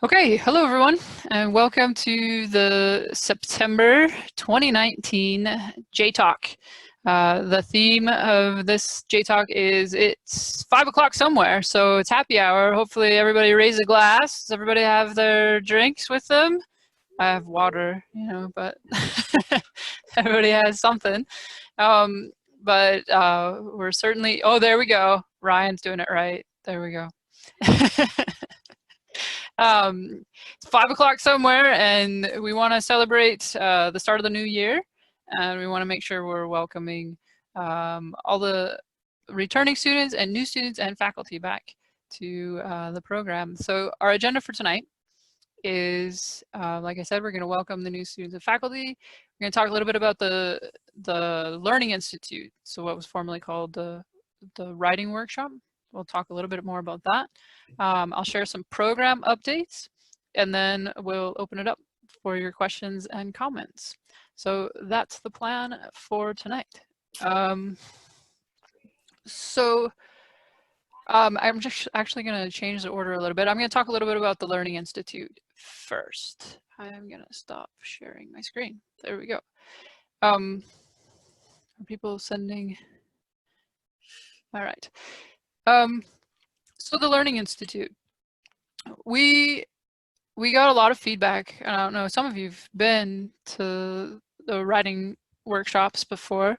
Okay, hello everyone, and welcome to the September 2019 JayTalk. The theme of this JayTalk is it's 5 o'clock somewhere, so it's happy hour. Hopefully everybody raise a glass. Does everybody have their drinks with them? I have water, but everybody has something. We're certainly, oh, there we go. Ryan's doing it right. There we go. It's 5 o'clock somewhere, and we want to celebrate the start of the new year, and we want to make sure we're welcoming all the returning students and new students and faculty back to the program. So our agenda for tonight is, like I said, we're going to welcome the new students and faculty. We're going to talk a little bit about the Learning Institute, so what was formerly called the writing workshop. We'll talk a little bit more about that. I'll share some program updates, and then we'll open it up for your questions and comments. So that's the plan for tonight. I'm just actually going to change the order a little bit. I'm going to talk a little bit about the Learning Institute first. I'm going to stop sharing my screen. There we go. Are people sending? All right. So the Learning Institute, we got a lot of feedback. I don't know, some of you've been to the writing workshops before,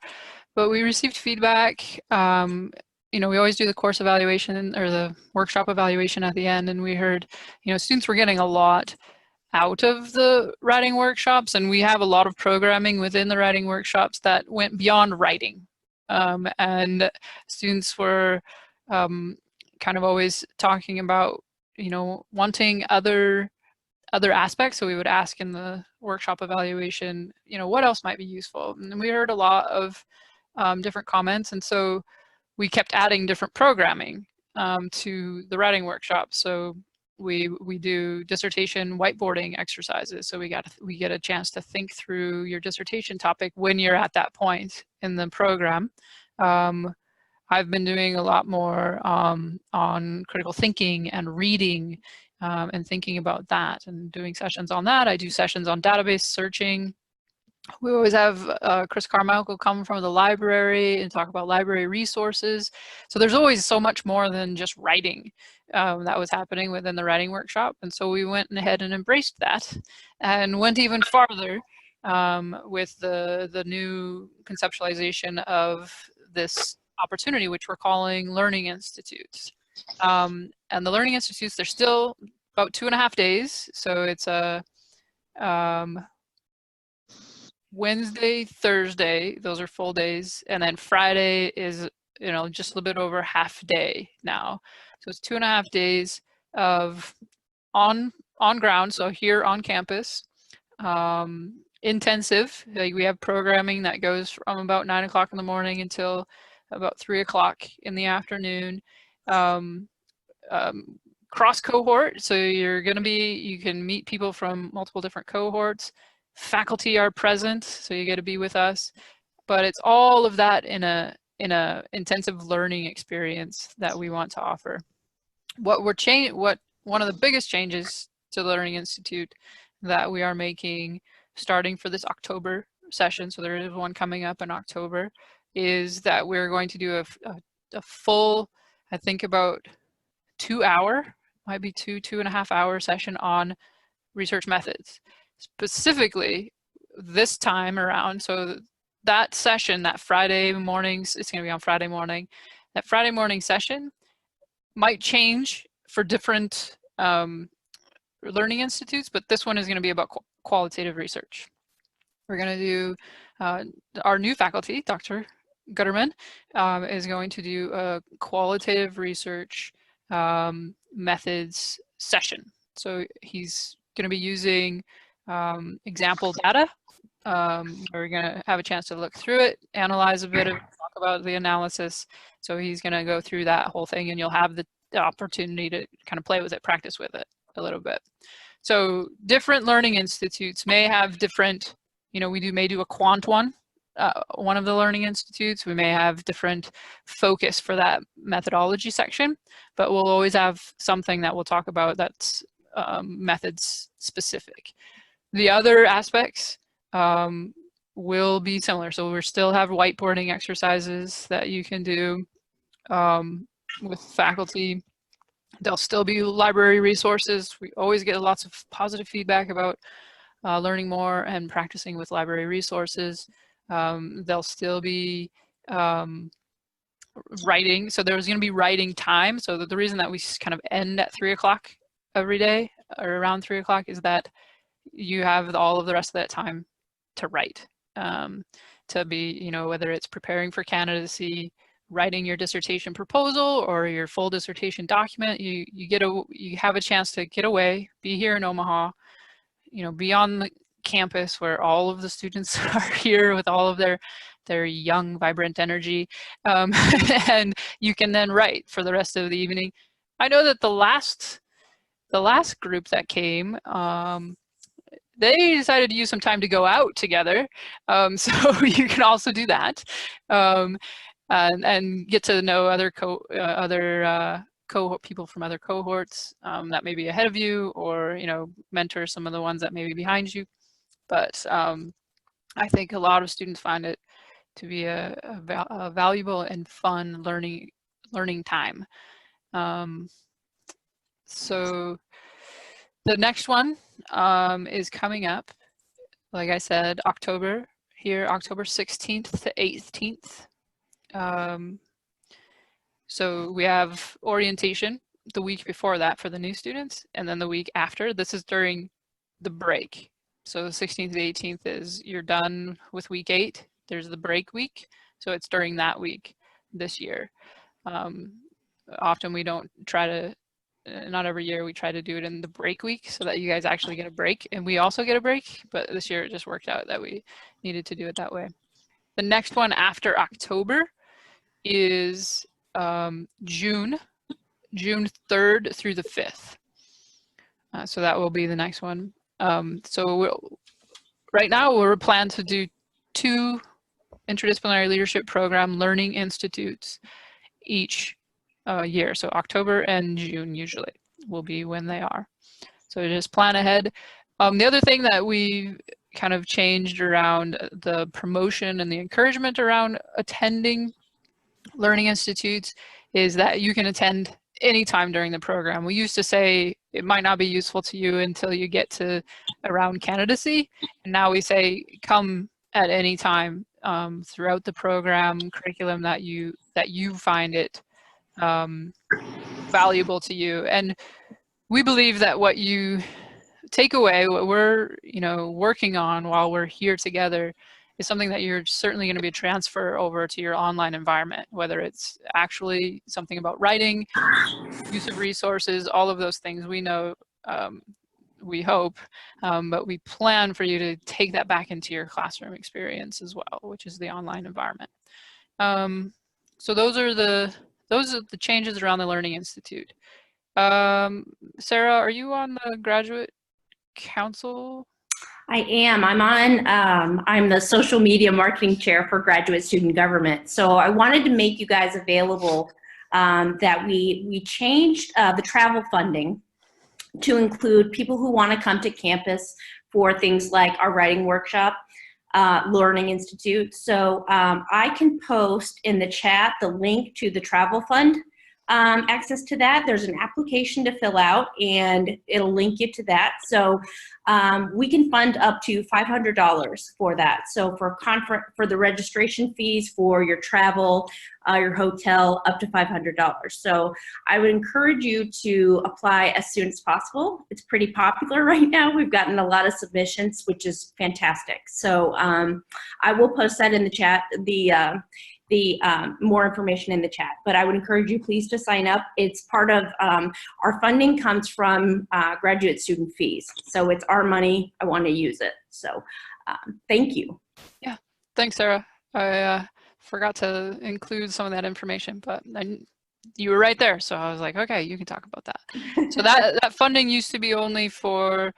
but we received feedback. We always do the course evaluation or the workshop evaluation at the end, and we heard, students were getting a lot out of the writing workshops, and we have a lot of programming within the writing workshops that went beyond writing. And students were kind of always talking about, wanting other aspects. So we would ask in the workshop evaluation, what else might be useful? And we heard a lot of different comments. And so we kept adding different programming to the writing workshop. So we do dissertation whiteboarding exercises. So we get a chance to think through your dissertation topic when you're at that point in the program. I've been doing a lot more on critical thinking and reading and thinking about that and doing sessions on that. I do sessions on database searching. We always have Chris Carmichael come from the library and talk about library resources. So there's always so much more than just writing that was happening within the writing workshop. And so we went ahead and embraced that and went even farther with the new conceptualization of this opportunity, which we're calling Learning Institutes. And the Learning Institutes, they're still about 2.5 days. So it's a Wednesday, Thursday, those are full days. And then Friday is, just a little bit over half day now. So it's 2.5 days of on ground, so here on campus, intensive. We have programming that goes from about 9 o'clock in the morning until about 3 o'clock in the afternoon. Cross cohort, so you can meet people from multiple different cohorts. Faculty are present, so you get to be with us. But it's all of that in a intensive learning experience that we want to offer. One of the biggest changes to the Learning Institute that we are making starting for this October session, so there is one coming up in October, is that we're going to do a full, I think about 2 hour, might be 2.5 hour session on research methods. Specifically this time around, so that session, that Friday mornings, it's going to be on Friday morning, that Friday morning session might change for different learning institutes, but this one is going to be about qualitative research. We're going to do, our new faculty, Dr. Gutterman, is going to do a qualitative research methods session. So he's going to be using example data. We're going to have a chance to look through it, analyze a bit of, talk about the analysis. So he's going to go through that whole thing, and you'll have the opportunity to kind of play with it, practice with it a little bit. So different learning institutes may have different, we may do a quant one of the learning institutes. We may have different focus for that methodology section, but we'll always have something that we'll talk about that's methods specific. The other aspects will be similar. So we'll still have whiteboarding exercises that you can do with faculty. There'll still be library resources. We always get lots of positive feedback about learning more and practicing with library resources. There'll still be writing. So there's going to be writing time. So the reason that we kind of end at 3 o'clock every day or around 3 o'clock is that you have all of the rest of that time to write, to be, you know, whether it's preparing for candidacy, writing your dissertation proposal or your full dissertation document, you have a chance to get away, be here in Omaha, you know, be on the campus where all of the students are here with all of their young, vibrant energy, and you can then write for the rest of the evening. I know that the last group that came, they decided to use some time to go out together, so you can also do that, and get to know other people from other cohorts that may be ahead of you, or, you know, mentor some of the ones that may be behind you. But I think a lot of students find it to be a valuable and fun learning time. So the next one is coming up, like I said, October 16th to 18th. So we have orientation the week before that for the new students, and then the week after. This is during the break. So the 16th to the 18th is you're done with week 8. There's the break week. So it's during that week this year. Often we don't try to, not every year, we try to do it in the break week so that you guys actually get a break and we also get a break. But this year it just worked out that we needed to do it that way. The next one after October is June 3rd through the 5th. So that will be the next one. So right now we're planning to do 2 interdisciplinary leadership program learning institutes each year. So October and June usually will be when they are. So just plan ahead. The other thing that we kind of changed around the promotion and the encouragement around attending learning institutes is that you can attend anytime during the program. We used to say it might not be useful to you until you get to around candidacy, and now we say come at any time throughout the program curriculum that you find it valuable to you. And we believe that what you take away, what we're, you know, working on while we're here together, is something that you're certainly going to be a transfer over to your online environment, whether it's actually something about writing, use of resources, all of those things. We know, we hope, but we plan for you to take that back into your classroom experience as well, which is the online environment. So those are the changes around the Learning Institute. Sarah, are you on the graduate council? I am. I'm the social media marketing chair for graduate student government. So I wanted to make you guys available that we changed the travel funding to include people who want to come to campus for things like our writing workshop, Learning Institute. So I can post in the chat the link to the travel fund. Access to that. There's an application to fill out and it'll link you to that. So we can fund up to $500 for that. So for the registration fees for your travel, your hotel, up to $500. So I would encourage you to apply as soon as possible. It's pretty popular right now. We've gotten a lot of submissions, which is fantastic. So I will post that in the chat, more information in the chat, but I would encourage you please to sign up. It's part of our funding comes from graduate student fees. So it's our money. I want to use it. So thank you. Yeah, thanks, Sarah. I forgot to include some of that information, but you were right there. So I was like, okay, you can talk about that. So that funding used to be only for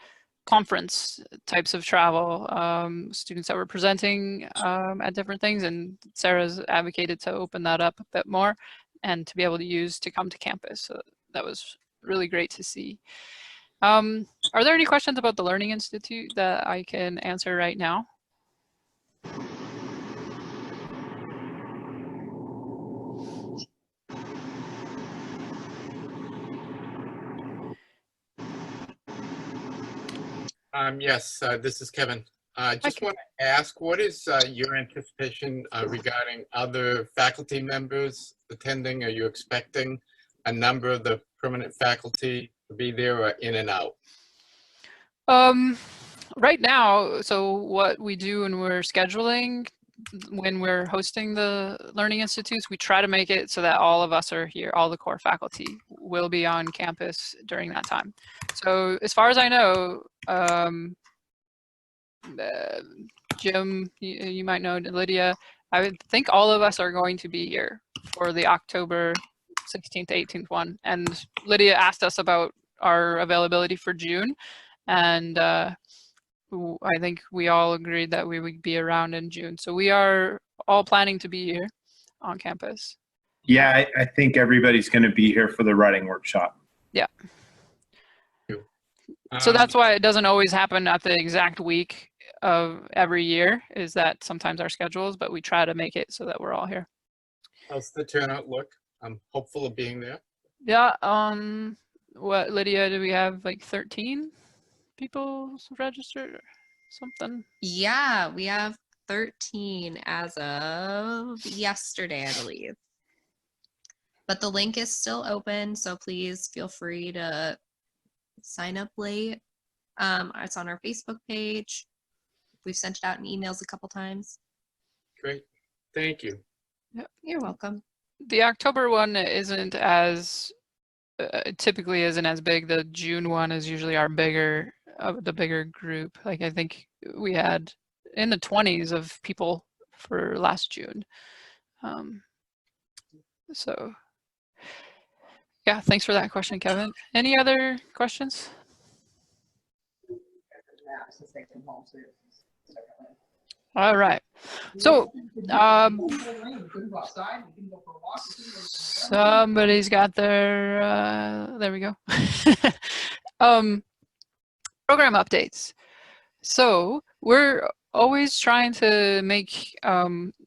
conference types of travel, students that were presenting at different things, and Sarah's advocated to open that up a bit more and to be able to use to come to campus. So that was really great to see. Are there any questions about the Learning Institute that I can answer right now? Yes, this is Kevin. Just Okay. want to ask, what is your anticipation regarding other faculty members attending? Are you expecting a number of the permanent faculty to be there or in and out? Right now, so what we do when we're scheduling, when we're hosting the Learning Institutes, we try to make it so that all of us are here, all the core faculty will be on campus during that time. So as far as I know, Jim, you might know, Lydia, I would think all of us are going to be here for the October 16th, 18th one. And Lydia asked us about our availability for June. And I think we all agreed that we would be around in June. So we are all planning to be here on campus. Yeah, I think everybody's going to be here for the writing workshop. Yeah. So that's why it doesn't always happen at the exact week of every year, is that sometimes our schedules, but we try to make it so that we're all here. How's the turnout look? I'm hopeful of being there. Yeah. What, Lydia, do we have like 13 people registered or something? Yeah, we have 13 as of yesterday, I believe. But the link is still open, so please feel free to sign up late. It's on our Facebook page. We've sent it out in emails a couple times. Great. Thank you. Yep. You're welcome. The October one isn't as typically isn't as big. The June one is usually our bigger the bigger group. Like I think we had in the 20s of people for last June. So yeah, thanks for that question, Kevin. Any other questions? All right. So somebody's got their there we go. Program updates. So we're always trying to make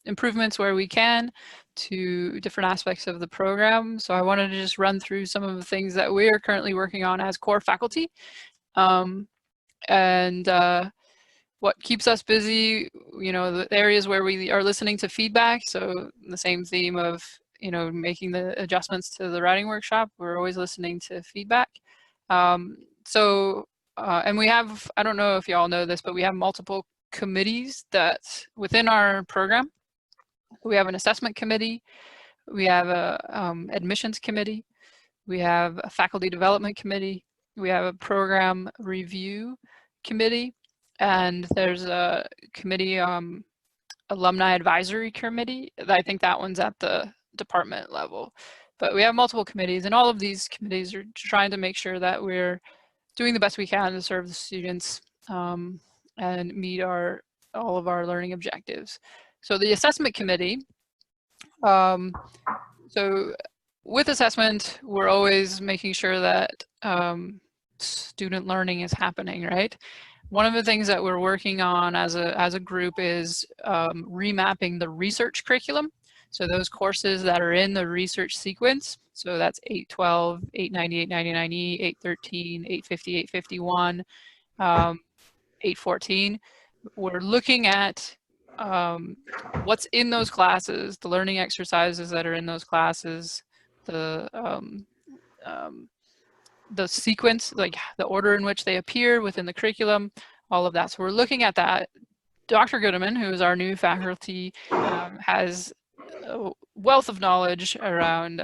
improvements where we can to different aspects of the program. So I wanted to just run through some of the things that we are currently working on as core faculty. What keeps us busy, you know, the areas where we are listening to feedback. So the same theme of, you know, making the adjustments to the writing workshop, we're always listening to feedback. And we have, I don't know if y'all know this, but we have multiple committees that within our program. We have an assessment committee, we have a admissions committee, we have a faculty development committee, we have a program review committee, and there's a committee, alumni advisory committee. I think that one's at the department level. But we have multiple committees, and all of these committees are trying to make sure that we're doing the best we can to serve the students and meet all of our learning objectives. So the assessment committee, so with assessment, we're always making sure that student learning is happening, right? One of the things that we're working on as a group is remapping the research curriculum. So those courses that are in the research sequence, so that's 812, 890, 899E, 813, 850, 851, 814. We're looking at what's in those classes, the learning exercises that are in those classes, the sequence, like the order in which they appear within the curriculum, all of that. So we're looking at that. Dr. Goodeman, who is our new faculty, has a wealth of knowledge around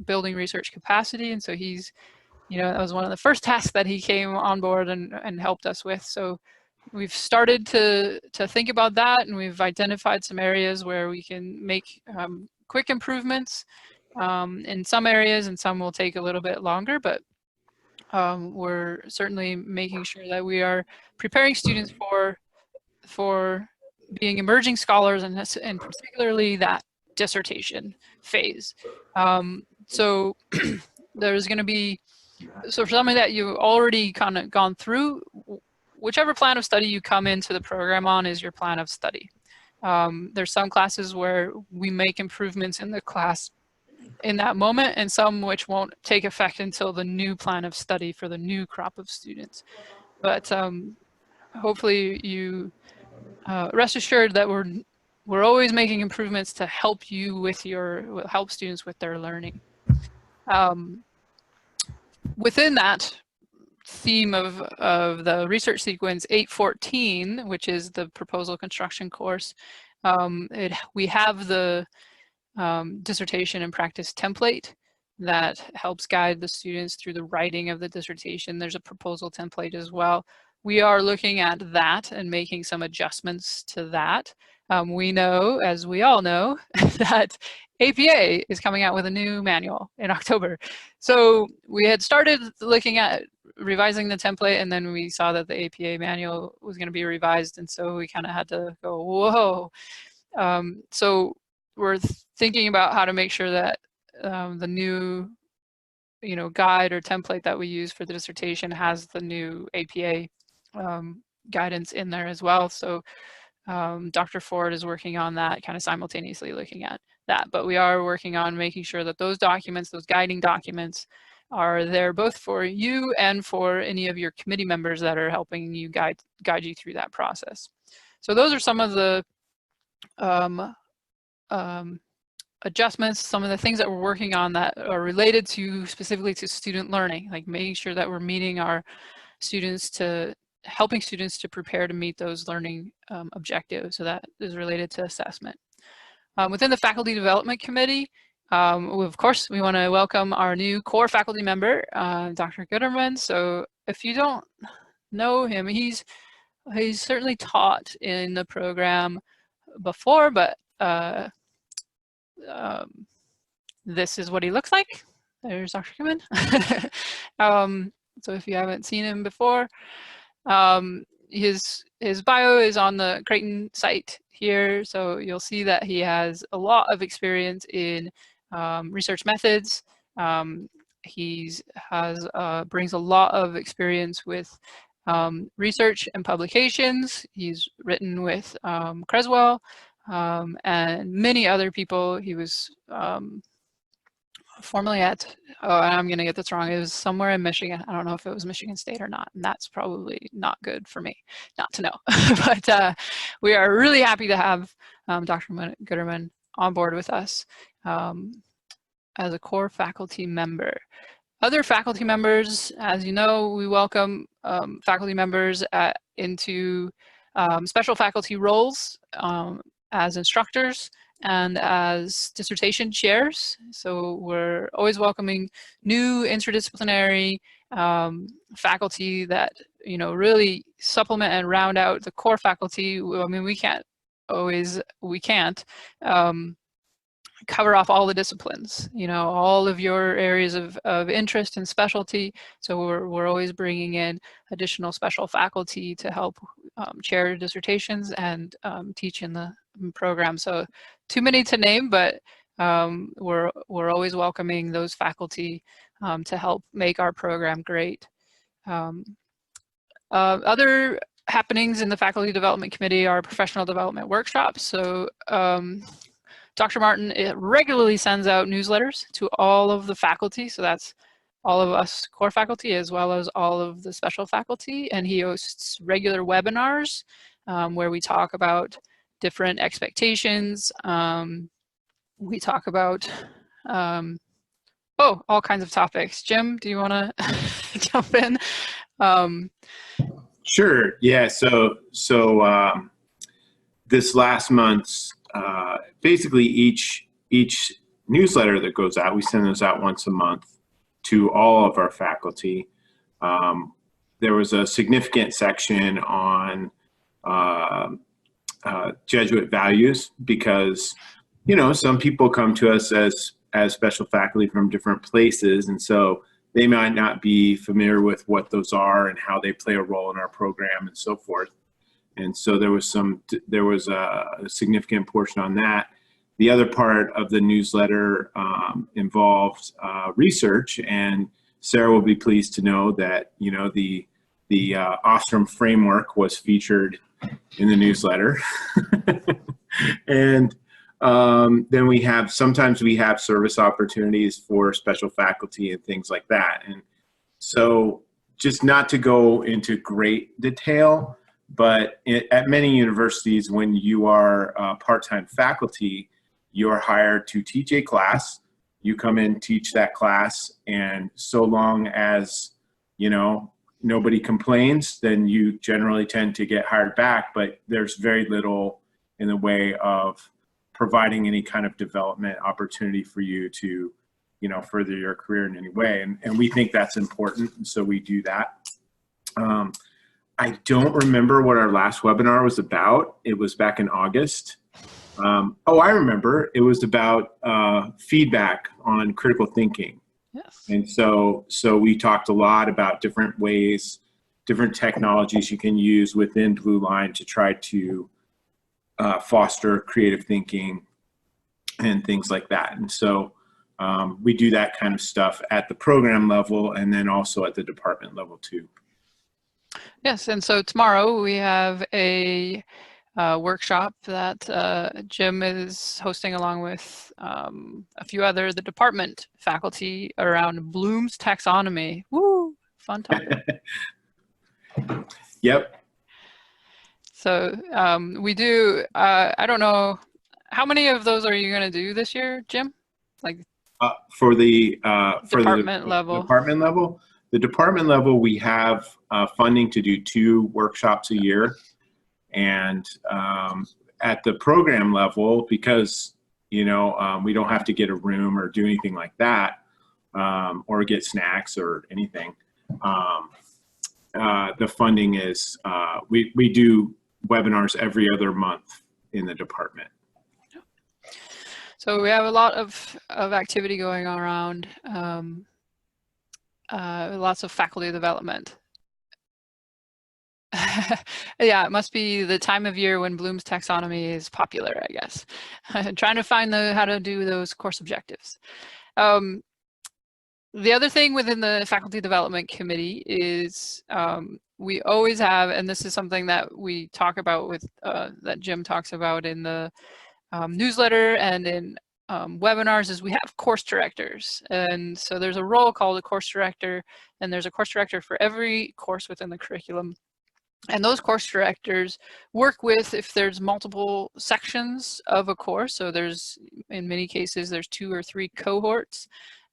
building research capacity. And so he's, you know, that was one of the first tasks that he came on board and helped us with. So we've started to think about that, and we've identified some areas where we can make quick improvements in some areas, and some will take a little bit longer, but we're certainly making sure that we are preparing students for being emerging scholars, and particularly that dissertation phase. So there's going to be So for something that you've already kind of gone through, whichever plan of study you come into the program on is your plan of study. There's some classes where we make improvements in the class in that moment, and some which won't take effect until the new plan of study for the new crop of students. But hopefully you rest assured that we're always making improvements to help you with help students with their learning. Within that theme of the research sequence 814, which is the proposal construction course, we have the dissertation and practice template that helps guide the students through the writing of the dissertation. There's a proposal template as well. We are looking at that and making some adjustments to that. We know, as we all know, that APA is coming out with a new manual in October. So we had started looking at revising the template, and then we saw that the APA manual was going to be revised, and so we kind of had to go, whoa. So we're thinking about how to make sure that the new guide or template that we use for the dissertation has the new APA guidance in there as well. So Dr. Ford is working on that, kind of simultaneously looking at that. But we are working on making sure that those documents, those guiding documents, are there both for you and for any of your committee members that are helping you guide you through that process. So those are some of the adjustments, some of the things that we're working on that are related to specifically to student learning, like making sure that we're meeting our students helping students to prepare to meet those learning objectives. So that is related to assessment. Within the Faculty Development Committee, of course, we want to welcome our new core faculty member, Dr. Gooderman. So if you don't know him, he's certainly taught in the program before, but this is what he looks like. There's Dr. Gooderman. So if you haven't seen him before, his bio is on the Creighton site here, so you'll see that he has a lot of experience in research methods. He brings a lot of experience with research and publications. He's written with Creswell and many other people. He was formerly at, I'm going to get this wrong, it was somewhere in Michigan. I don't know if it was Michigan State or not, and that's probably not good for me not to know. But we are really happy to have Dr. Gooderman on board with us as a core faculty member. Other faculty members, as you know, we welcome faculty members into special faculty roles as instructors and as dissertation chairs. So we're always welcoming new interdisciplinary faculty that really supplement and round out the core faculty. I mean, we can't cover off all the disciplines, all of your areas of interest and specialty. So we're always bringing in additional special faculty to help chair dissertations and teach in the program. So too many to name, but we're always welcoming those faculty to help make our program great. Other happenings in the Faculty Development Committee are professional development workshops. So Dr. Martin regularly sends out newsletters to all of the faculty, so that's all of us core faculty as well as all of the special faculty, and he hosts regular webinars where we talk about different expectations. We talk about all kinds of topics. Jim, do you want to jump in? Sure. Yeah. So this last month's basically each newsletter that goes out, we send those out once a month to all of our faculty. There was a significant section on Jesuit values because, some people come to us as special faculty from different places, and so they might not be familiar with what those are and how they play a role in our program and so forth. And so there was a significant portion on that. The other part of the newsletter involved research and Sarah will be pleased to know that, you know, the Ostrom framework was featured in the newsletter. And then sometimes we have service opportunities for special faculty and things like that. And so just not to go into great detail, but at many universities, when you are part-time faculty, you're hired to teach a class. You come in, teach that class, and so long as, you know, nobody complains, then you generally tend to get hired back, but there's very little in the way of providing any kind of development opportunity for you to, you know, further your career in any way. And we think that's important, and so we do that. I don't remember what our last webinar was about. It was back in August. Oh, I remember. It was about feedback on critical thinking. Yes. And so we talked a lot about different ways, different technologies you can use within Blue Line to try to foster creative thinking and things like that. And so we do that kind of stuff at the program level and then also at the department level too. Yes, and so tomorrow we have a workshop that Jim is hosting along with a few the department faculty around Bloom's taxonomy. Woo, fun topic. Yep. So we do, I don't know, how many of those are you going to do this year, Jim? Like for the department level? Department level? The department level, we have funding to do 2 workshops a year. And at the program level, because, you know, we don't have to get a room or do anything like that, or get snacks or anything. The funding is, we do webinars every other month in the department. So we have a lot of activity going on around, lots of faculty development. Yeah, it must be the time of year when Bloom's taxonomy is popular, I guess. Trying to find how to do those course objectives. The other thing within the faculty development committee is we always have, and this is something that we talk about with, that Jim talks about in the newsletter and in webinars, is we have course directors. And so there's a role called a course director, and there's a course director for every course within the curriculum. And those course directors work with, if there's multiple sections of a course, so there's, in many cases, there's 2 or 3 cohorts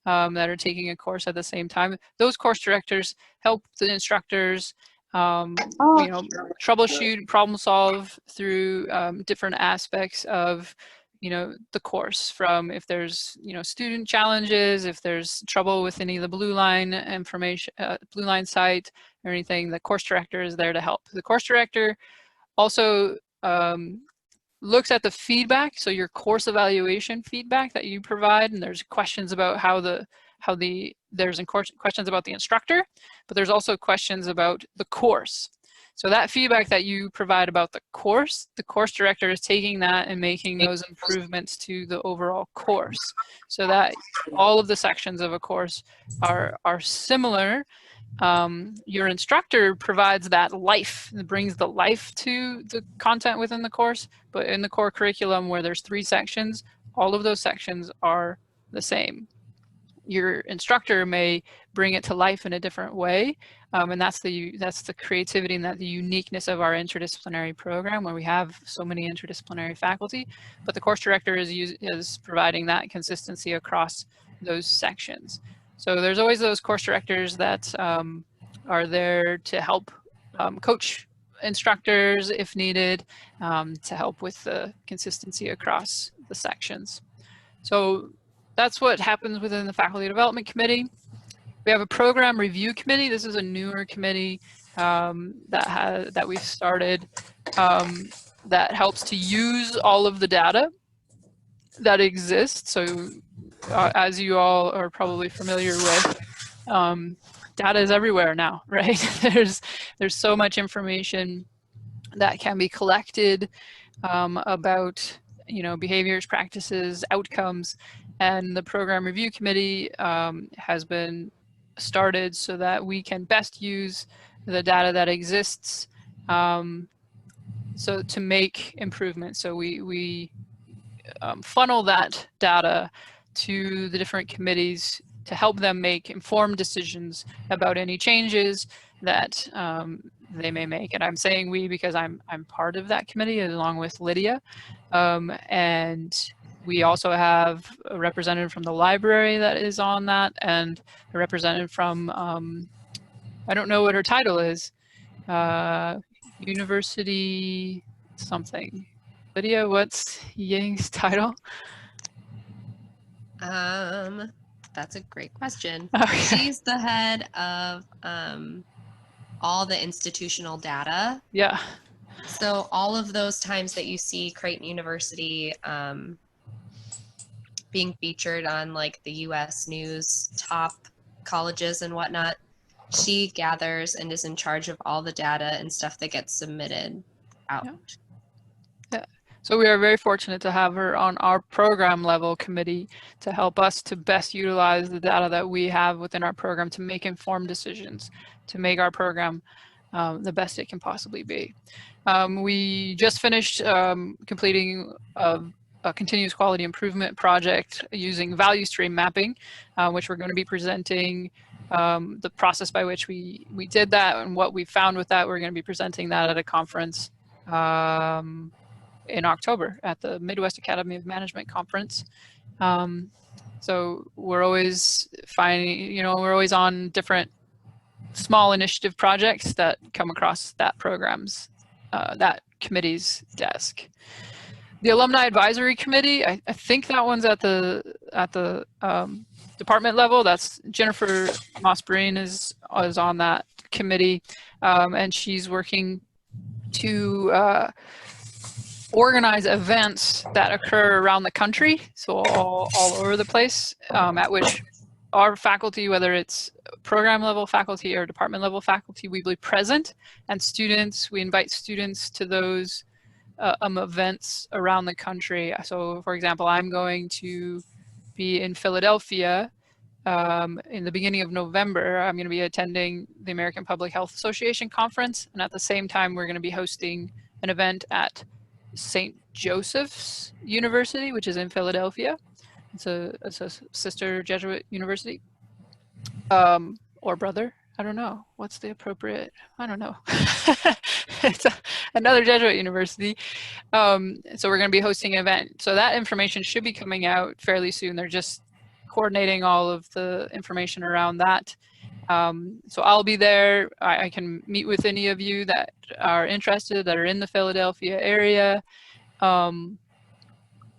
that are taking a course at the same time. Those course directors help the instructors, you know, troubleshoot, problem solve through different aspects of, you know, the course, from if there's, you know, student challenges, if there's trouble with any of the Blue Line information, Blue Line site or anything, the course director is there to help. The course director also looks at the feedback, so your course evaluation feedback that you provide, and there's questions about there's questions about the instructor, but there's also questions about the course. So that feedback that you provide about the course director is taking that and making those improvements to the overall course, so that all of the sections of a course are similar. Your instructor provides that life, it brings the life to the content within the course, but in the core curriculum where there's 3 sections, all of those sections are the same. Your instructor may bring it to life in a different way, and that's the creativity and the uniqueness of our interdisciplinary program, where we have so many interdisciplinary faculty, but the course director is providing that consistency across those sections. So there's always those course directors that are there to help coach instructors if needed, to help with the consistency across the sections. So that's what happens within the Faculty Development Committee. We have a Program Review Committee. This is a newer committee that we've started that helps to use all of the data that exists. So as you all are probably familiar with, data is everywhere now, right? There's so much information that can be collected about, you know, behaviors, practices, outcomes, and the Program Review Committee has been started so that we can best use the data that exists, so to make improvements. So we funnel that data to the different committees to help them make informed decisions about any changes that they may make. And I'm saying we because I'm part of that committee along with Lydia. And we also have a representative from the library that is on that, and a representative from, I don't know what her title is, university something. Lydia, what's Ying's title? That's a great question. Okay. She's the head of all the institutional data. Yeah. So all of those times that you see Creighton University being featured on like the US News top colleges and whatnot, she gathers and is in charge of all the data and stuff that gets submitted out. Yeah. So we are very fortunate to have her on our program level committee to help us to best utilize the data that we have within our program to make informed decisions, to make our program the best it can possibly be. We just finished completing a continuous quality improvement project using value stream mapping, which we're going to be presenting the process by which we did that and what we found with that. We're going to be presenting that at a conference in October at the Midwest Academy of Management Conference. So we're always finding, we're always on different small initiative projects that come across that that committee's desk. The Alumni Advisory Committee, I think that one's at the department level. That's Jennifer Moss-Breen is on that committee, and she's working to organize events that occur around the country, so all over the place, at which our faculty, whether it's program level faculty or department level faculty, we will be present, and students, we invite students to those events around the country. So for example, I'm going to be in Philadelphia in the beginning of November. I'm going to be attending the American Public Health Association conference, and at the same time we're going to be hosting an event at St. Joseph's University, which is in Philadelphia. It's a sister Jesuit university, or brother. I don't know. What's the appropriate? I don't know. It's another Jesuit university. So we're going to be hosting an event. So that information should be coming out fairly soon. They're just coordinating all of the information around that. So I'll be there. I can meet with any of you that are interested, that are in the Philadelphia area.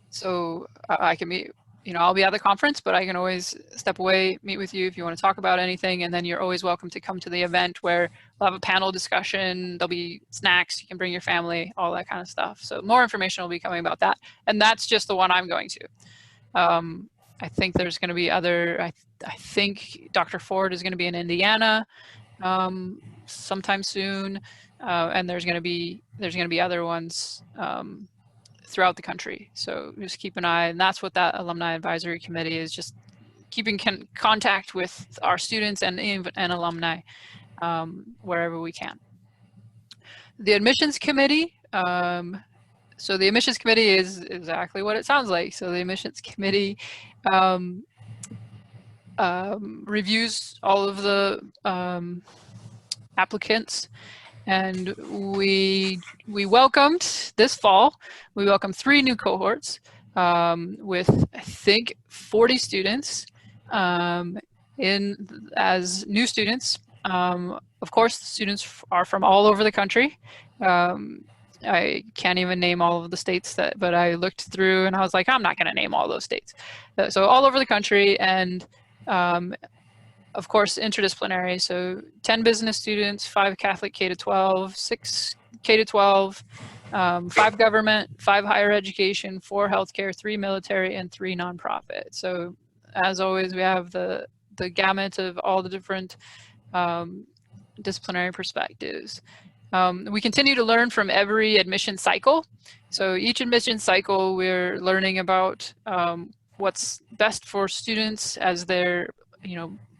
So I can meet, I'll be at the conference, but I can always step away, meet with you if you want to talk about anything. And then you're always welcome to come to the event where we'll have a panel discussion. There'll be snacks. You can bring your family, all that kind of stuff. So more information will be coming about that. And that's just the one I'm going to. I think there's going to be other, I think Dr. Ford is going to be in Indiana sometime soon. And there's going to be other ones throughout the country. So just keep an eye, and that's what that Alumni Advisory Committee is, just keeping contact with our students and alumni wherever we can. The Admissions Committee, so the Admissions Committee is exactly what it sounds like. So the Admissions Committee reviews all of the applicants. And we welcomed this fall, we welcomed 3 new cohorts with, I think, 40 students as new students. Of course, the students are from all over the country. I can't even name all of the states but I looked through and I was like, I'm not going to name all those states. So all over the country, and of course, interdisciplinary, so 10 business students, 5 Catholic K-12, 6 K-12, 5 government, 5 higher education, 4 healthcare, 3 military, and 3 nonprofit. So as always, we have the gamut of all the different disciplinary perspectives. We continue to learn from every admission cycle. So each admission cycle, we're learning about what's best for students as they're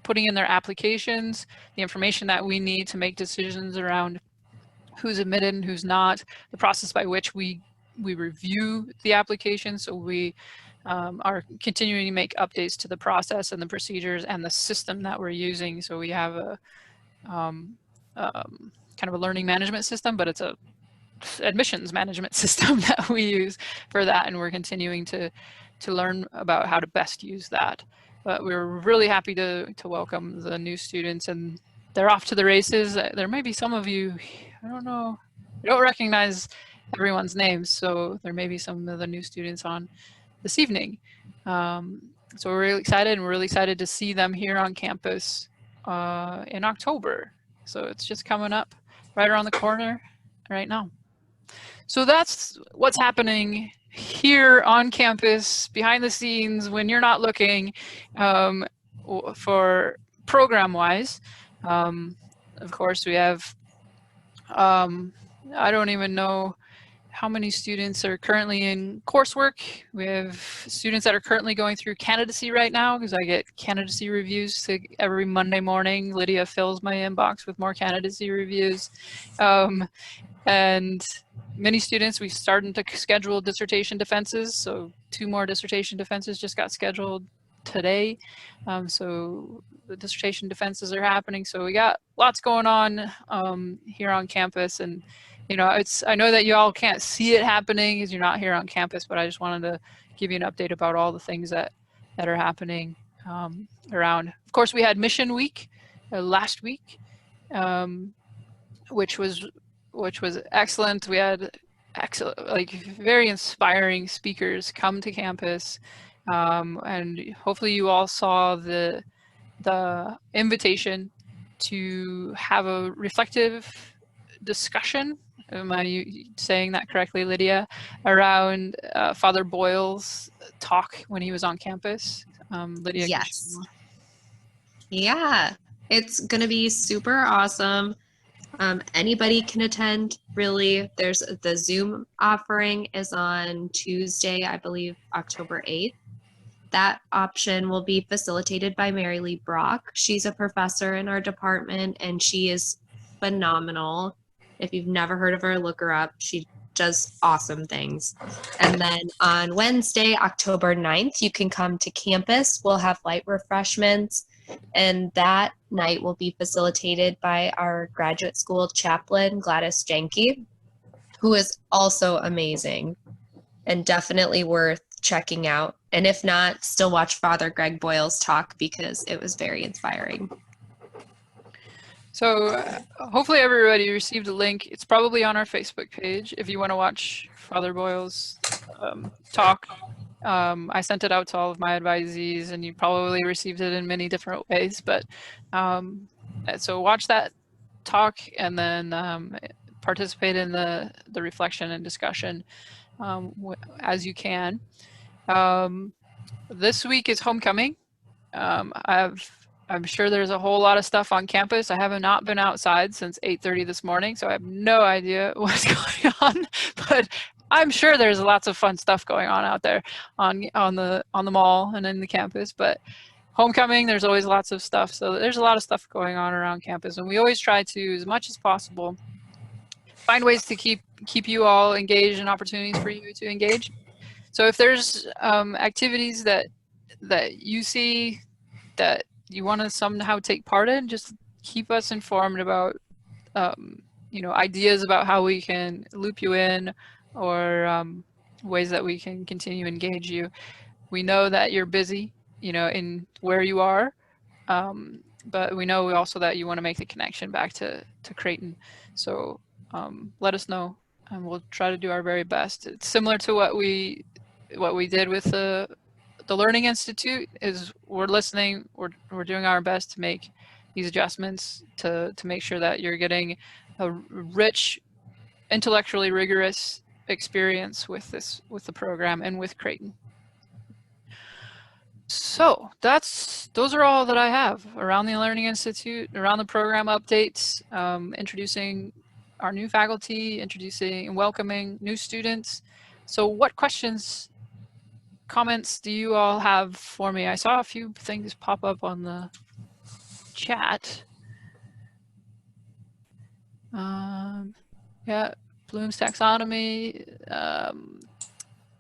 putting in their applications, the information that we need to make decisions around who's admitted and who's not, the process by which we review the application. So we are continuing to make updates to the process and the procedures and the system that we're using. So we have a kind of a learning management system, but it's a admissions management system that we use for that, and we're continuing to learn about how to best use that. But we're really happy to welcome the new students, and they're off to the races. There may be some of you, I don't know, I don't recognize everyone's names, so there may be some of the new students on this evening. So we're really excited, and we're really excited to see them here on campus in October. So it's just coming up right around the corner right now. So that's what's happening here on campus, behind the scenes, when you're not looking, for program-wise. Of course, we have, I don't even know how many students are currently in coursework. We have students that are currently going through candidacy right now, because I get candidacy reviews every Monday morning. Lydia fills my inbox with more candidacy reviews. And many students, we started to schedule dissertation defenses. So 2 more dissertation defenses just got scheduled today. So the dissertation defenses are happening. So we got lots going on here on campus. And you know, I know that you all can't see it happening because you're not here on campus, but I just wanted to give you an update about all the things that are happening around. Of course, we had Mission Week last week, which was excellent. We had excellent, like very inspiring speakers come to campus, and hopefully you all saw the invitation to have a reflective discussion. Am I saying that correctly, Lydia? Around Father Boyle's talk when he was on campus. Lydia. Yes. Yeah, it's gonna be super awesome. Anybody can attend, really. There's the Zoom offering is on Tuesday, I believe, October 8th. That option will be facilitated by Mary Lee Brock. She's a professor in our department, and she is phenomenal. If you've never heard of her, look her up. She does awesome things. And then on Wednesday, October 9th, you can come to campus. We'll have light refreshments, and that night will be facilitated by our graduate school chaplain, Gladys Janke, who is also amazing and definitely worth checking out. And if not, still watch Father Greg Boyle's talk because it was very inspiring. So hopefully everybody received a link. It's probably on our Facebook page if you want to watch Father Boyle's talk. I sent it out to all of my advisees, and you probably received it in many different ways. But so watch that talk, and then participate in the reflection and discussion as you can. This week is homecoming. I'm sure there's a whole lot of stuff on campus. I have not been outside since 8:30 this morning, so I have no idea what's going on. But I'm sure there's lots of fun stuff going on out there on the mall and in the campus. But homecoming, there's always lots of stuff. So there's a lot of stuff going on around campus, and we always try to, as much as possible, find ways to keep you all engaged and opportunities for you to engage. So if there's activities that you see that you want to somehow take part in, just keep us informed about ideas about how we can loop you in, or ways that we can continue to engage you. We know that you're busy, in where you are, but we know also that you want to make the connection back to Creighton. So let us know, and we'll try to do our very best. It's similar to what we did with the Learning Institute. Is we're listening, we're doing our best to make these adjustments to make sure that you're getting a rich, intellectually rigorous experience with the program and with Creighton. So those are all that I have around the Learning Institute, around the program updates, introducing our new faculty, introducing and welcoming new students. So what questions, comments do you all have for me? I saw a few things pop up on the chat. Yeah, Bloom's taxonomy,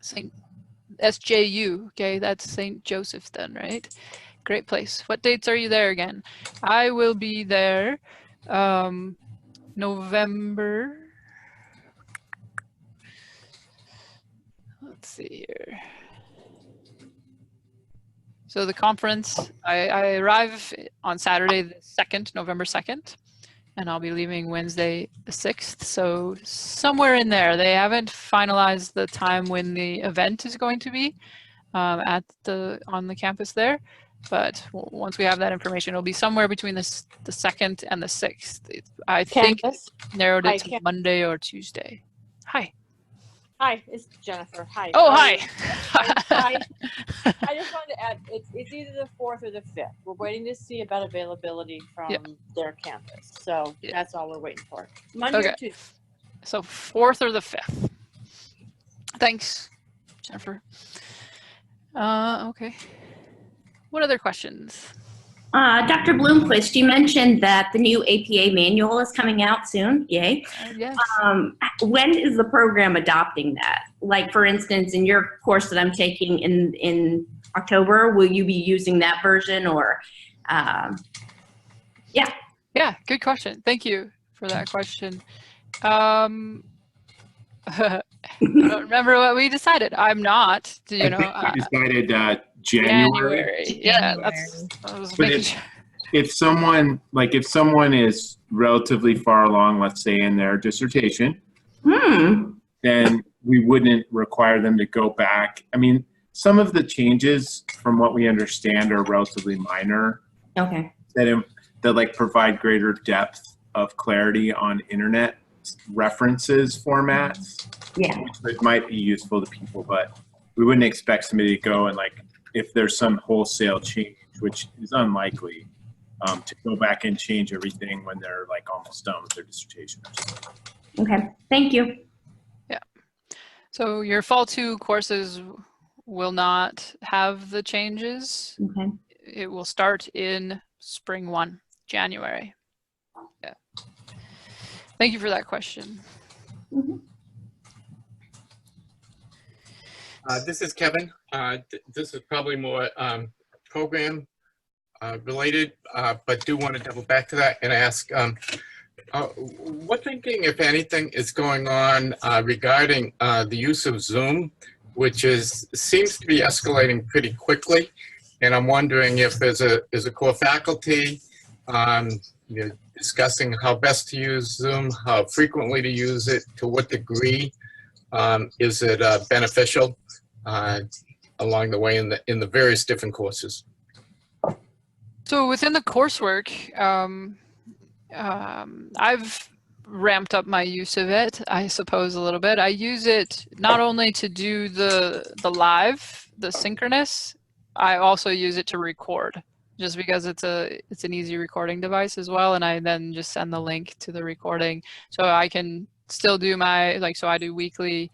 St. SJU. Okay, that's St. Joseph's then, right? Great place. What dates are you there again? I will be there November. Let's see here. So the conference, I arrive on Saturday the 2nd, November 2nd, and I'll be leaving Wednesday the 6th. So somewhere in there, they haven't finalized the time when the event is going to be on the campus there. But once we have that information, it'll be somewhere between the 2nd and the 6th. I think narrowed it to Monday or Tuesday. Hi. Hi, it's Jennifer. Hi. Oh, hi. Hi. I just wanted to add, it's either the 4th or the 5th. We're waiting to see about availability from their campus. So that's all we're waiting for. Monday or Tuesday. So 4th or the 5th. Thanks, Jennifer. Okay. What other questions? Dr. Bloomquist, you mentioned that the new APA manual is coming out soon. Yay. Yes. When is the program adopting that? Like, for instance, in your course that I'm taking in October, will you be using that version or, yeah. Yeah, good question. Thank you for that question. I don't remember what we decided. I'm not, you know. I think we decided January. Yeah, I was making sure. If someone is relatively far along, let's say in their dissertation, then we wouldn't require them to go back. I mean, some of the changes, from what we understand, are relatively minor. Okay. That like provide greater depth of clarity on internet references formats. Yeah. Which might be useful to people, but we wouldn't expect somebody to go and like, if there's some wholesale change, which is unlikely, to go back and change everything when they're like almost done with their dissertation or something. Okay, thank you. Yeah. So your fall 2 courses will not have the changes. Okay. It will start in spring 1, January. Yeah. Thank you for that question. This is Kevin. This is probably more program related, but do want to double back to that and ask, what thinking, if anything, is going on regarding the use of Zoom, which seems to be escalating pretty quickly, and I'm wondering if there's a core faculty discussing how best to use Zoom, how frequently to use it, to what degree is it beneficial along the way in the various different courses. So within the coursework, I've ramped up my use of it, I suppose, a little bit. I use it not only to do the live, the synchronous, I also use it to record, just because it's an easy recording device as well, and I then just send the link to the recording, so I can still do my, so I do weekly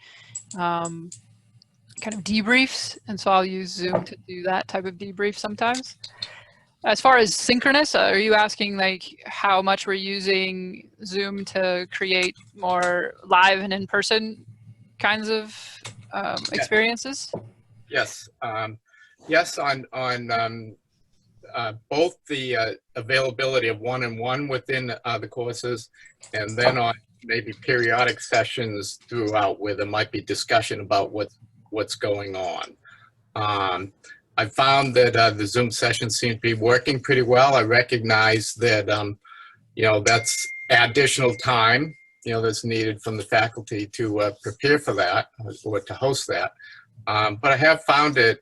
kind of debriefs, and so I'll use Zoom to do that type of debrief sometimes. As far as synchronous, are you asking like how much we're using Zoom to create more live and in-person kinds of experiences? Yes. Yes, on both the availability of one-on-one within the courses, and then on maybe periodic sessions throughout where there might be discussion about what's going on. I found that the Zoom sessions seem to be working pretty well. I recognize that, that's additional time, that's needed from the faculty to prepare for that or to host that. But I have found it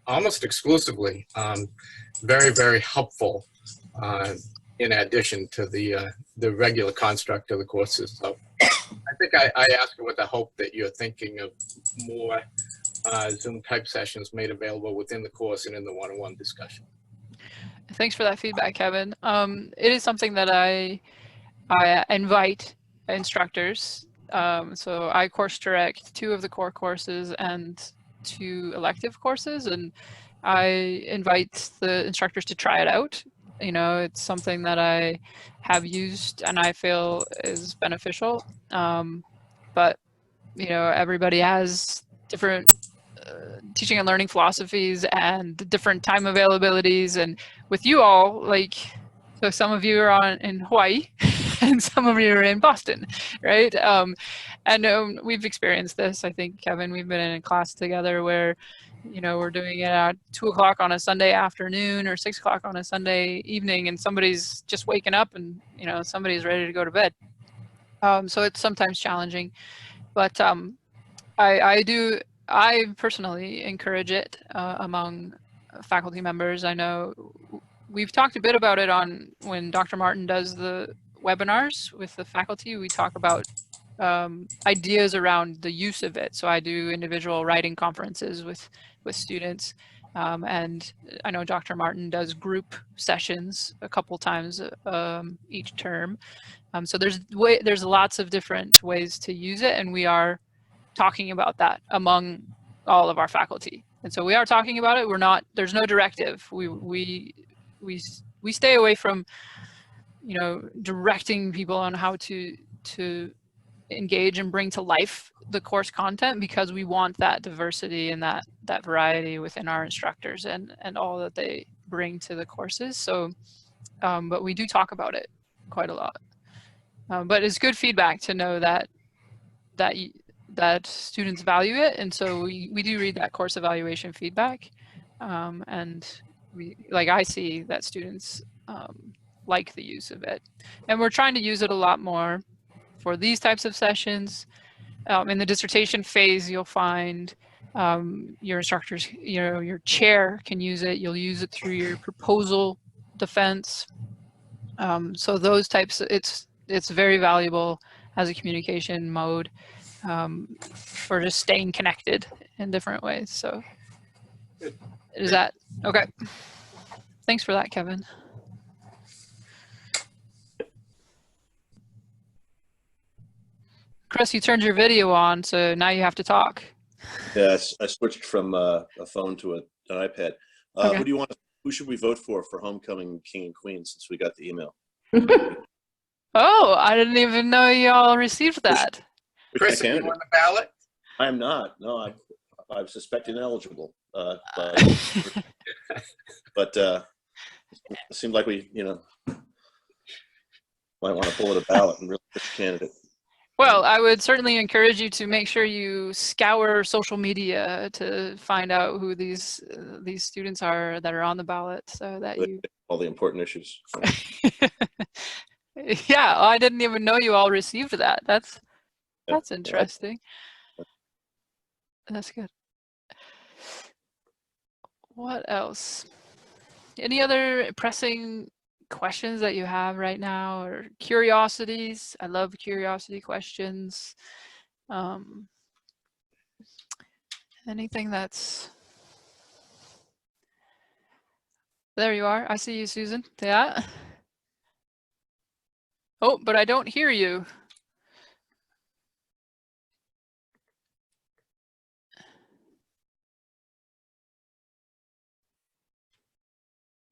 almost exclusively very, very helpful in addition to the regular construct of the courses. So I think I asked with the hope that you're thinking of more Zoom type sessions made available within the course and in the one-on-one discussion. Thanks for that feedback, Kevin. It is something that I invite instructors. So I course direct 2 of the core courses and 2 elective courses, and I invite the instructors to try it out You know, it's something that I have used and I feel is beneficial. But, you know, everybody has different teaching and learning philosophies and different time availabilities. And with you all, like, so some of you are in Hawaii and some of you are in Boston, right? And we've experienced this. I think, Kevin, we've been in a class together where, you know, we're doing it at 2 o'clock on a Sunday afternoon or 6 o'clock on a Sunday evening, and somebody's just waking up and, you know, somebody's ready to go to bed. So it's sometimes challenging, but I personally encourage it among faculty members. I know we've talked a bit about it on when Dr. Martin does the webinars with the faculty. We talk about ideas around the use of it. So I do individual writing conferences with students, and I know Dr. Martin does group sessions a couple times each term. So there's lots of different ways to use it, and we are talking about that among all of our faculty. And so we are talking about it. We're not, there's no directive. We stay away from, you know, directing people on how to engage and bring to life the course content, because we want that diversity and that variety within our instructors and all that they bring to the courses. So, but we do talk about it quite a lot. But it's good feedback to know that students value it, and so we do read that course evaluation feedback, and I see that students like the use of it, and we're trying to use it a lot more for these types of sessions. In the dissertation phase, you'll find your instructors, you know, your chair can use it. You'll use it through your proposal defense. So those types, it's very valuable as a communication mode for just staying connected in different ways. So is that okay? Thanks for that, Kevin. Chris, you turned your video on, so now you have to talk. Yeah, I switched from a phone to an iPad. Okay. Who should we vote for Homecoming King and Queen, since we got the email? Oh, I didn't even know y'all received that. Chris, are you on the ballot? I'm not. No, I'm suspected ineligible. But it seemed like we, you know, might want to pull it a ballot and really pick a candidate. Well, I would certainly encourage you to make sure you scour social media to find out who these students are that are on the ballot, so that you all the important issues. Yeah, I didn't even know you all received that. That's interesting. That's good. What else? Any other pressing questions that you have right now, or curiosities? I love curiosity questions. Anything that's... There you are. I see you, Susan. Yeah. Oh, but I don't hear you.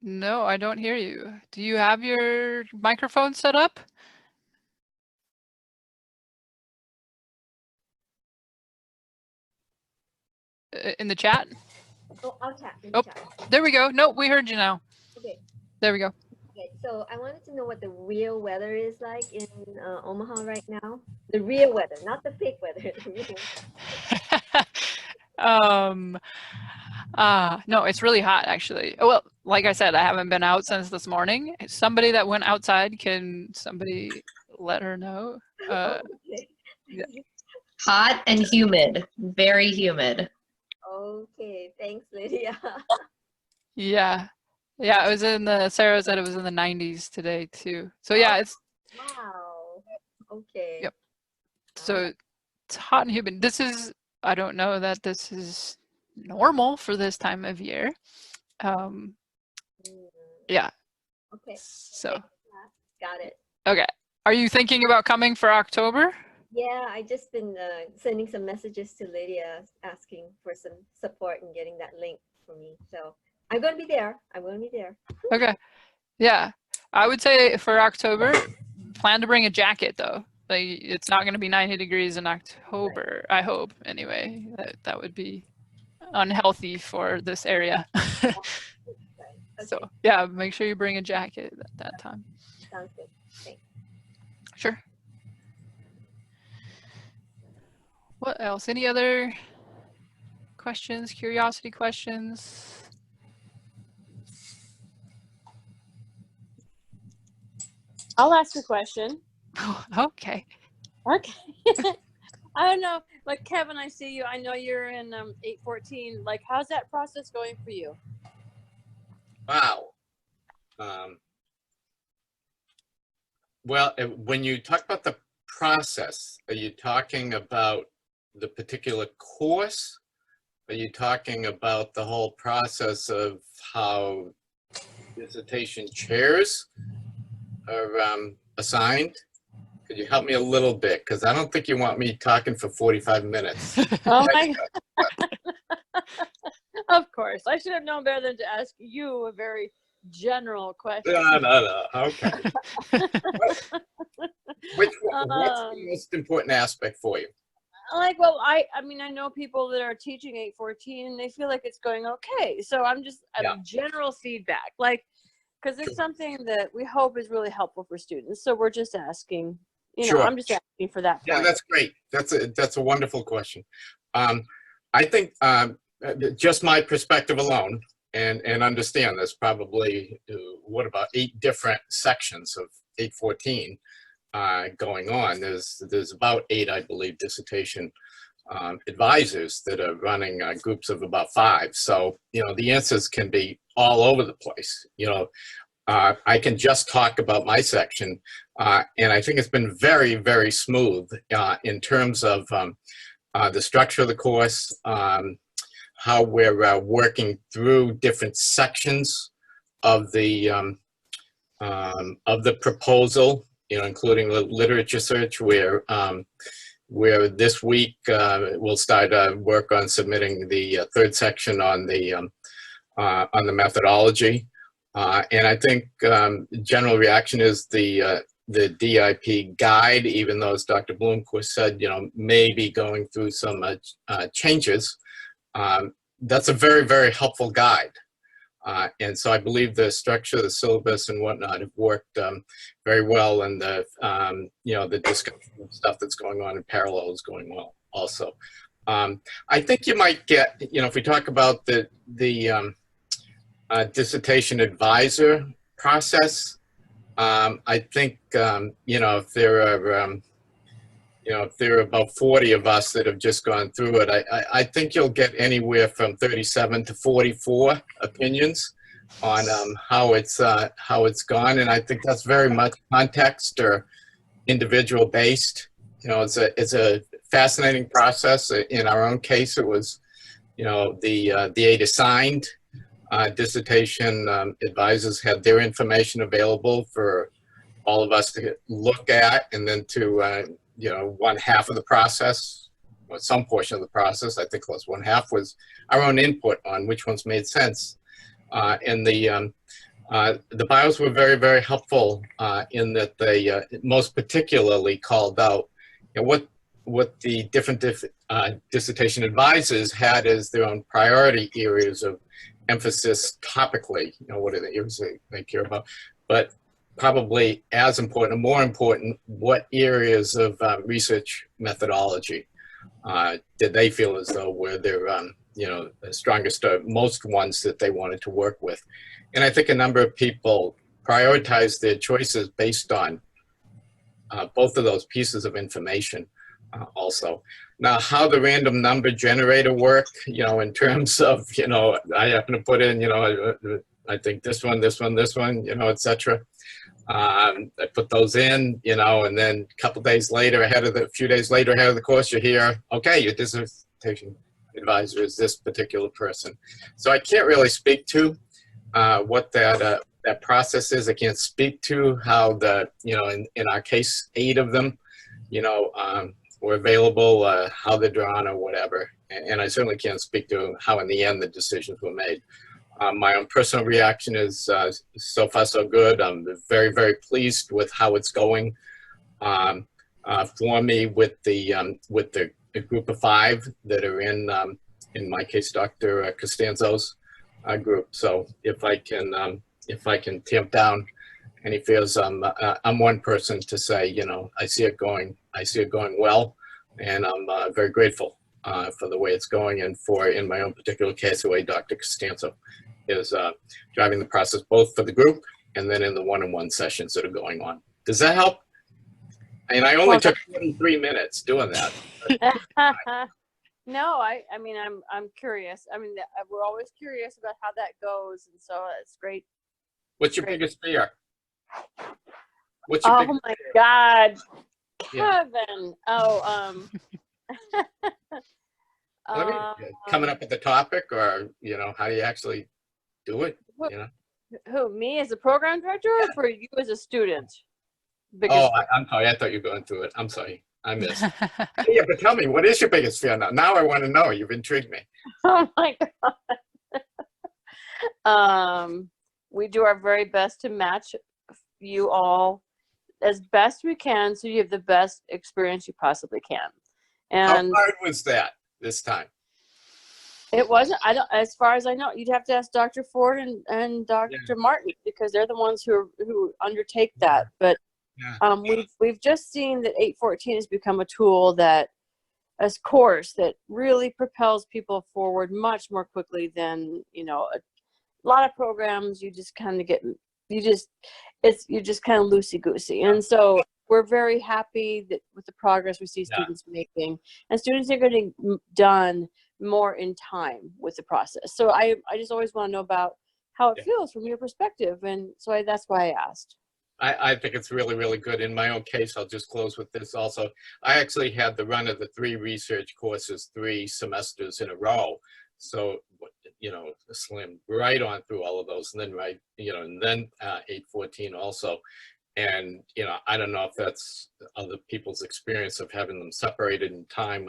No, I don't hear you. Do you have your microphone set up? In the chat? Oh, I'll chat. Chat. There we go. No, we heard you now. Okay. There we go. Okay, so I wanted to know what the real weather is like in Omaha right now. The real weather, not the fake weather. The real weather. No, it's really hot, actually. Well, like I said, I haven't been out since this morning. Somebody that went outside, can somebody let her know? Okay. Yeah. Hot and humid, very humid. Okay, thanks, Lydia. Yeah. Yeah, it was in the, Sarah said it was in the 90s today too. So yeah, it's... Wow. Okay. Yep. So it's hot and humid. This is, I don't know that this is normal for this time of year. Yeah. Okay. So. Got it. Okay. Are you thinking about coming for October? Yeah, I just been sending some messages to Lydia asking for some support and getting that link for me. So I'm going to be there. I'm going to be there. Okay. Yeah, I would say for October, plan to bring a jacket though. Like it's not going to be 90 degrees in October. I hope anyway. That would be unhealthy for this area. Right. So Okay. yeah, make sure you bring a jacket at that time. Sounds good. Thanks. Sure. What else? Any other questions, curiosity questions? I'll ask a question. Okay. Okay. I don't know, like Kevin, I see you. I know you're in 814. Like, how's that process going for you? Wow. Well, when you talk about the process, are you talking about the particular course? Are you talking about the whole process of how dissertation chairs are assigned? Could you help me a little bit? Because I don't think you want me talking for 45 minutes. Oh my God. Of course. I should have known better than to ask you a very general question. No. Okay. What's the most important aspect for you? Like, well, I mean, I know people that are teaching 814 and they feel like it's going okay. So I'm just general feedback, like, because it's something that we hope is really helpful for students. So we're just asking, you know, I'm just asking for that point. Yeah, that's great. That's a wonderful question. I think just my perspective alone, and understand there's probably what about 8 different sections of 814 going on. There's about 8, I believe, dissertation advisors that are running groups of about 5. So you know the answers can be all over the place. You know, I can just talk about my section, and I think it's been very, very smooth in terms of the structure of the course, how we're working through different sections of the proposal, you know, including the literature search, where this week we'll start work on submitting the 3rd section on the methodology. And I think general reaction is the DIP guide, even though, as Dr. Bloomquist said, you know, maybe going through some changes. That's a very, very helpful guide. And so I believe the structure, the syllabus and whatnot have worked very well, and the, you know, the discussion of stuff that's going on in parallel is going well also. I think you might get, you know, if we talk about the dissertation advisor process, I think, you know, if there are, you know, if there are about 40 of us that have just gone through it, I think you'll get anywhere from 37 to 44 opinions on how it's gone, and I think that's very much context or individual based. You know, it's a fascinating process. In our own case, it was, you know, the 8 assigned dissertation advisors had their information available for all of us to look at, and then to you know, 1/2 of the process, or some portion of the process, I think it was 1/2, was our own input on which ones made sense. And the bios were very, very helpful in that they most particularly called out, you know, what the different dissertation advisors had as their own priority areas of emphasis topically. You know, what are the areas they care about? But probably as important, or more important, what areas of research methodology did they feel as though were their, you know, the strongest, most ones that they wanted to work with. And I think a number of people prioritized their choices based on both of those pieces of information also. Now, how the random number generator work, you know, in terms of, you know, I happen to put in, you know, I think this one, you know, etc. I put those in, you know, and then a couple days later, a few days later ahead of the course, you hear, okay, your dissertation advisor is this particular person. So I can't really speak to what that process is. I can't speak to how the, you know, in our case, 8 of them, you know, were available, how they're drawn or whatever. And I certainly can't speak to how in the end the decisions were made. My own personal reaction is so far so good. I'm very, very pleased with how it's going. For me, with the group of 5 that are in my case, Dr. Costanzo's group. So if I can tamp down any fears, I'm one person to say, you know, I see it going well, and I'm very grateful for the way it's going, and for, in my own particular case, the way Dr. Costanzo is driving the process, both for the group and then in the one-on-one sessions that are going on. Does that help? And I only took 23 minutes doing that. No, I mean, I'm curious. I mean, we're always curious about how that goes, and so it's great. What's your biggest fear? What's your Oh my God, Yeah. Kevin. Oh, coming up with the topic, or, you know, how do you actually do it? You know? Who, me as a program director, or for you as a student? Oh, I'm sorry. I thought you were going through it. I'm sorry. I missed. Yeah, but tell me, what is your biggest fear now? Now I want to know. You've intrigued me. Oh my God. We do our very best to match you all as best we can, so you have the best experience you possibly can. And how hard was that this time? It wasn't. I don't. As far as I know, you'd have to ask Dr. Ford and Dr. Martin, because they're the ones who undertake that. But we've just seen that 814 has become a tool that, as course, that really propels people forward much more quickly than, you know, a lot of programs. You just kind of you're just kind of loosey goosey, and so we're very happy that with the progress we see students making, and students are getting done more in time with the process. So I just always want to know about how it feels from your perspective, and so that's why I asked. I think it's really, really good. In my own case, I'll just close with this also. I actually had the run of the 3 research courses 3 semesters in a row. So, you know, slammed right on through all of those, and then and then 814 also. And, you know, I don't know if that's other people's experience of having them separated in time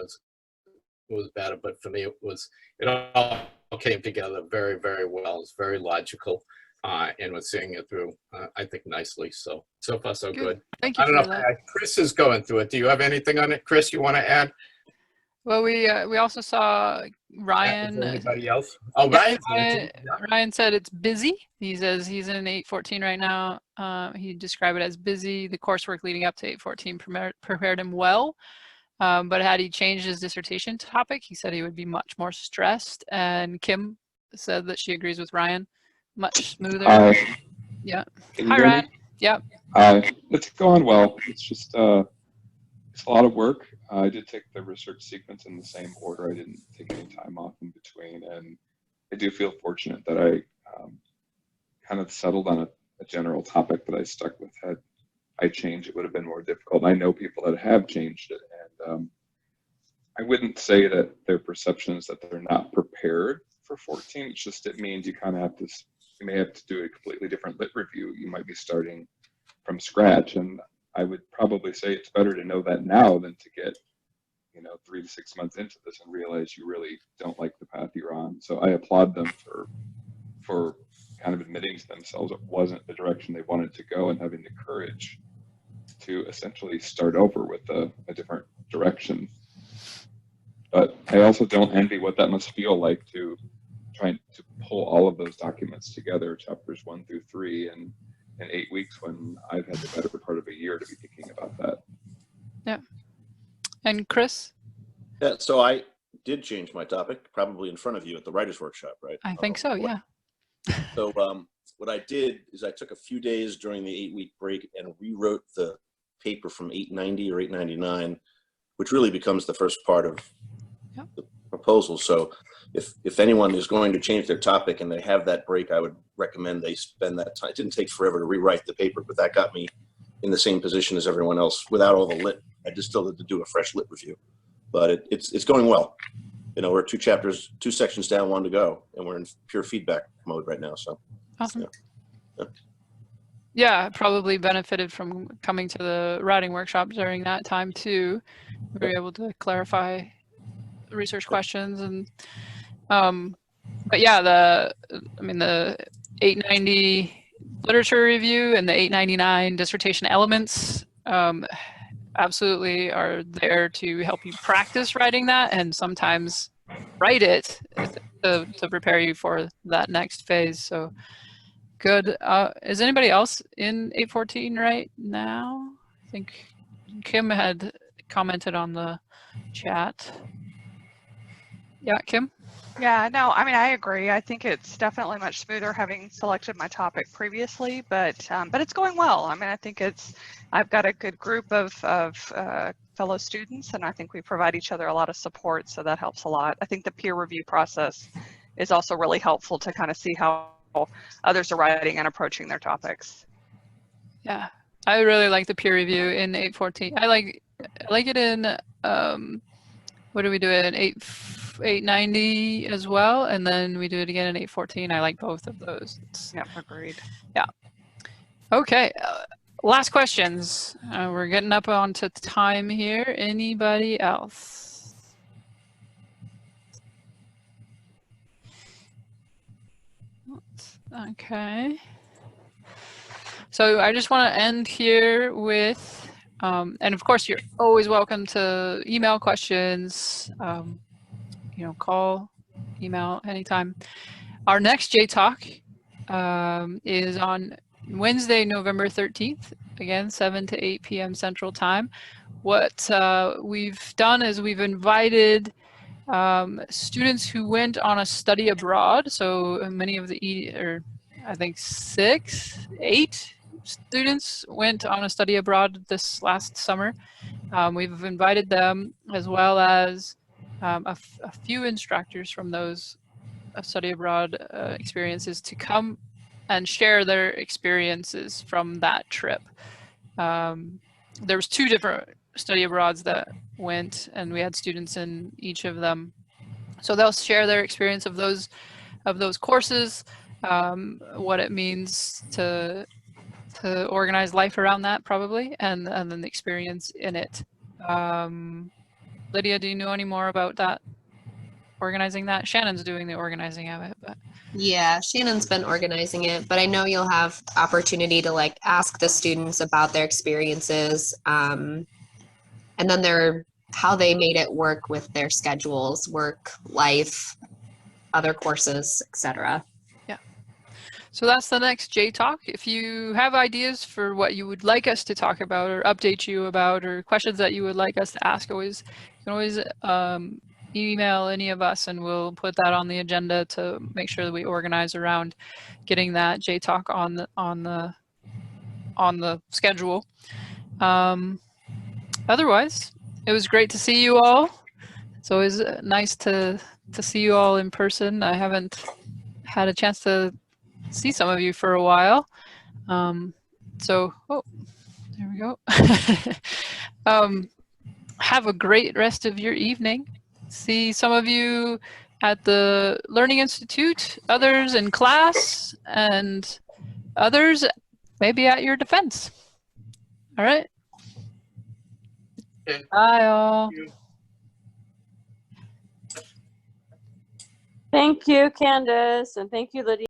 was better, but for me it all came together very, very well. It's very logical, and we're seeing it through, I think, nicely. So far so good. Thank you. I don't know if Chris is going through it. Do you have anything on it, Chris, you want to add? Well, we also saw Ryan. Anybody else? Oh, Ryan said it's busy. He says he's in 814 right now. He described it as busy. The coursework leading up to 814 prepared him well. But had he changed his dissertation topic, he said he would be much more stressed. And Kim said that she agrees with Ryan. Much smoother. Yeah. Hi, Ryan. Yep. It's going well. It's just it's a lot of work. I did take the research sequence in the same order. I didn't take any time off in between, and I do feel fortunate that I kind of settled on a general topic that I stuck with. Had I changed, it would have been more difficult. I know people that have changed it, and I wouldn't say that their perception is that they're not prepared for 14. It's just, it means you kind of have to, you may have to do a completely different lit review. You might be starting from scratch, and I would probably say it's better to know that now than to get, 3 to 6 months into this and realize you really don't like the path you're on. So I applaud them for kind of admitting to themselves it wasn't the direction they wanted to go, and having the courage to essentially start over with a different direction. But I also don't envy what that must feel like to try to pull all of those documents together, chapters 1 through 3, in 8 weeks, when I've had the better part of a year to be thinking about that. Yeah. And Chris? Yeah, so I did change my topic, probably in front of you at the writer's workshop, right? I think so, yeah. So what I did is I took a few days during the 8-week break and rewrote the paper from 890 or 899, which really becomes the first part of the proposal. So if anyone is going to change their topic and they have that break, I would recommend they spend that time. It didn't take forever to rewrite the paper, but that got me in the same position as everyone else without all the lit. I just still had to do a fresh lit review, but it's going well. We're 2 sections down, 1 to go, and we're in pure feedback mode right now. So awesome. Yeah, probably benefited from coming to the writing workshop during that time too. We were able to clarify research questions, and but yeah, the 890 literature review and the 899 dissertation elements absolutely are there to help you practice writing that, and sometimes write it to prepare you for that next phase. So good. Is anybody else in 814 right now? I think Kim had commented on the chat. Yeah, Kim? Yeah, no, I mean, I agree. I think it's definitely much smoother having selected my topic previously, but it's going well. I mean, I think I've got a good group of fellow students, and I think we provide each other a lot of support, so that helps a lot. I think the peer review process is also really helpful to kind of see how others are writing and approaching their topics. Yeah, I really like the peer review in 814. I like it in what do we do it in 890 as well, and then we do it again in 814. I like both of those. Yeah, agreed. Yeah. Okay. Last questions. We're getting up onto time here. Anybody else? Okay. So I just want to end here with, and of course, you're always welcome to email questions, call, email anytime. Our next JTalk is on Wednesday, November 13th, again, 7 to 8 p.m. Central Time. What we've done is we've invited students who went on a study abroad. So many of I think 8 students went on a study abroad this last summer. We've invited them, as well as a few instructors from those study abroad experiences, to come and share their experiences from that trip. There was 2 different study abroads that went, and we had students in each of them. So they'll share their experience of those courses, what it means to organize life around that, probably, and then the experience in it. Lydia, do you know any more about that? Organizing that? Shannon's doing the organizing of it, but Yeah, Shannon's been organizing it, but I know you'll have opportunity to ask the students about their experiences, and then how they made it work with their schedules, work, life, other courses, etc. Yeah. So that's the next JTalk. If you have ideas for what you would like us to talk about or update you about, or questions that you would like us to ask, you can always email any of us, and we'll put that on the agenda to make sure that we organize around getting that JTalk on the schedule. Otherwise, it was great to see you all. It's always nice to see you all in person. I haven't had a chance to see some of you for a while. There we go. Have a great rest of your evening. See some of you at the Learning Institute, others in class, and others maybe at your defense. All right. Okay. Bye, all. Thank you, Candace, and thank you, Lydia.